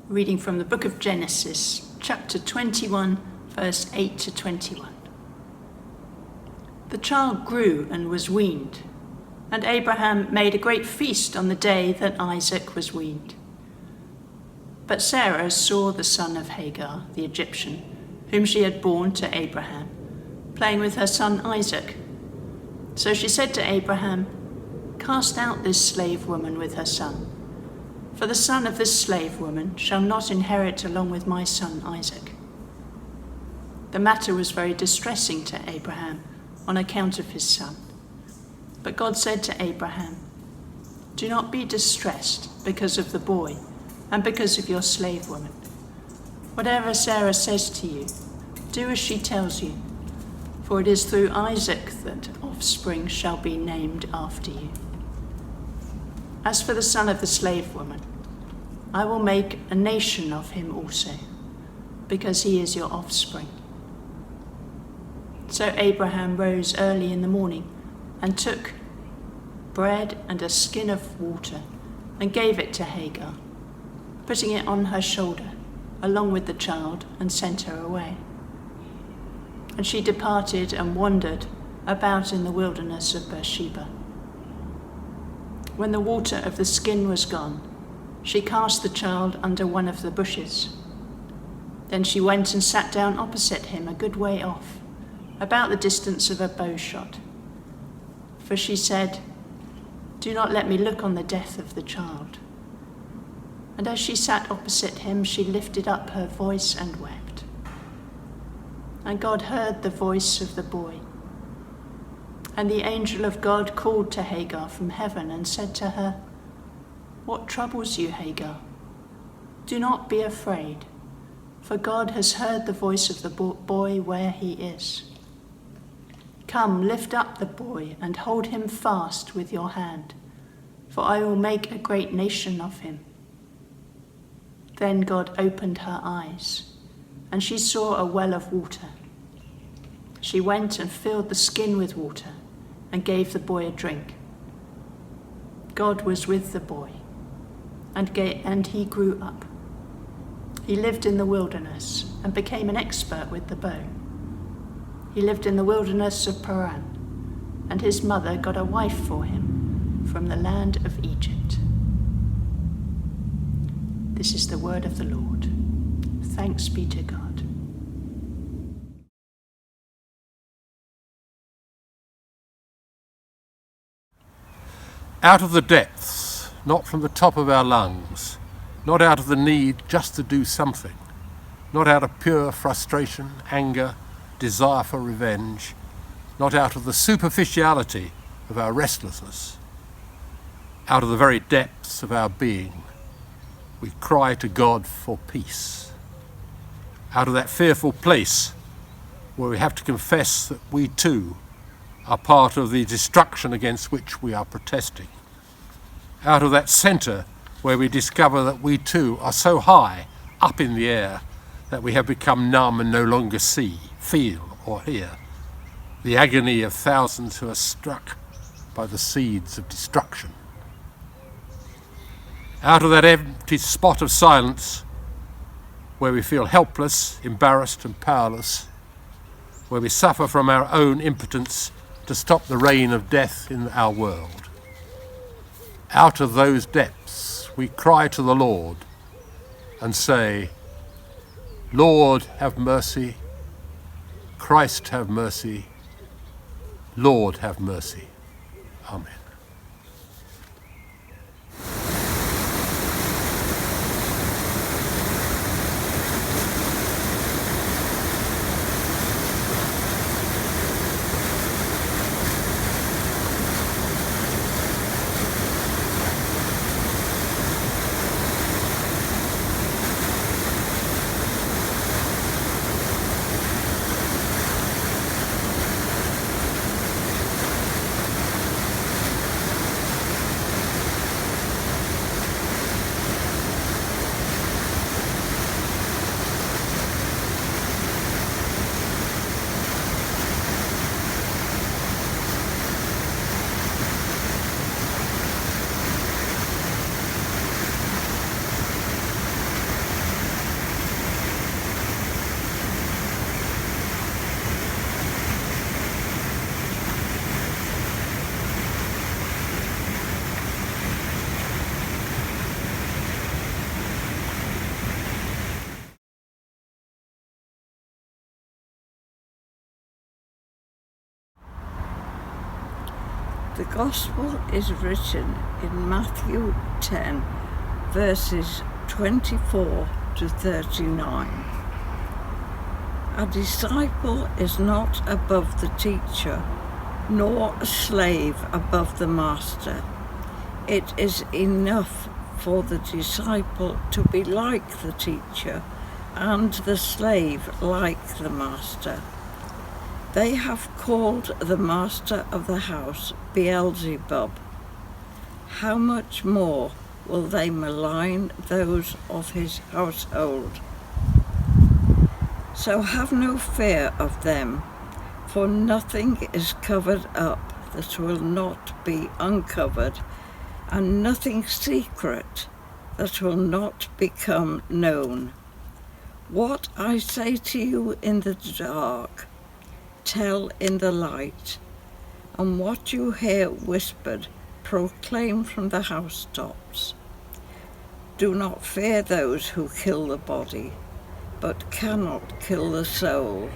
Reading from the book of Genesis, chapter 21, verse 8 to 21. The child grew and was weaned, and Abraham made a great feast on the day that Isaac was weaned. But Sarah saw the son of Hagar, the Egyptian, whom she had borne to Abraham, playing with her son Isaac. So she said to Abraham, "Cast out this slave woman with her son, for the son of this slave woman shall not inherit along with my son Isaac." The matter was very distressing to Abraham on account of his son. But God said to Abraham, "Do not be distressed because of the boy and because of your slave woman. Whatever Sarah says to you, do as she tells you, for it is through Isaac that offspring shall be named after you. As for the son of the slave woman, I will make a nation of him also, because he is your offspring." So Abraham rose early in the morning and took bread and a skin of water and gave it to Hagar, putting it on her shoulder along with the child, and sent her away. And she departed and wandered about in the wilderness of Beersheba. When the water of the skin was gone, she cast the child under one of the bushes. Then she went and sat down opposite him a good way off, about the distance of a bow shot. For she said, "Do not let me look on the death of the child." And as she sat opposite him, she lifted up her voice and wept. And God heard the voice of the boy. And the angel of God called to Hagar from heaven and said to her, "What troubles you, Hagar? Do not be afraid, for God has heard the voice of the boy where he is. Come, lift up the boy and hold him fast with your hand, for I will make a great nation of him." Then God opened her eyes, and she saw a well of water. She went and filled the skin with water and gave the boy a drink. God was with the boy, and he grew up. He lived in the wilderness and became an expert with the bow. He lived in the wilderness of Paran, and his mother got a wife for him from the land of Egypt. This is the word of the Lord. Thanks be to God. Out of the depths, not from the top of our lungs, not out of the need just to do something, not out of pure frustration, anger, desire for revenge, not out of the superficiality of our restlessness, out of the very depths of our being, we cry to God for peace. Out of that fearful place where we have to confess that we too are part of the destruction against which we are protesting. Out of that centre where we discover that we too are so high up in the air that we have become numb and no longer see, feel or hear the agony of thousands who are struck by the seeds of destruction. Out of that empty spot of silence where we feel helpless, embarrassed and powerless, where we suffer from our own impotence to stop the reign of death in our world. Out of those depths we cry to the Lord and say, "Lord, have mercy. Christ, have mercy. Lord, have mercy." Amen. The Gospel is written in Matthew 10, verses 24 to 39. A disciple is not above the teacher, nor a slave above the master. It is enough for the disciple to be like the teacher, and the slave like the master. They have called the master of the house Beelzebub. How much more will they malign those of his household? So have no fear of them, for nothing is covered up that will not be uncovered, and nothing secret that will not become known. What I say to you in the dark, tell in the light, and what you hear whispered, proclaim from the housetops. Do not fear those who kill the body, but cannot kill the soul.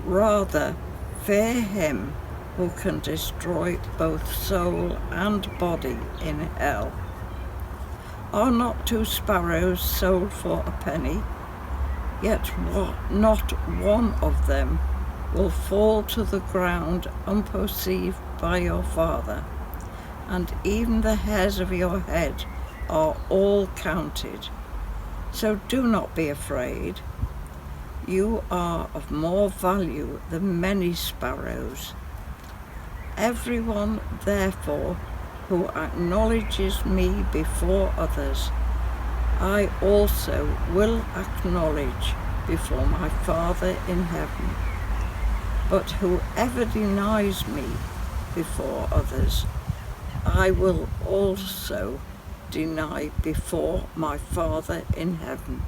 Rather, fear him who can destroy both soul and body in hell. Are not 2 sparrows sold for a penny? Yet not one of them will fall to the ground unperceived by your Father, and even the hairs of your head are all counted. So do not be afraid. You are of more value than many sparrows. Everyone, therefore, who acknowledges me before others, I also will acknowledge before my Father in heaven. But whoever denies me before others, I will also deny before my Father in heaven.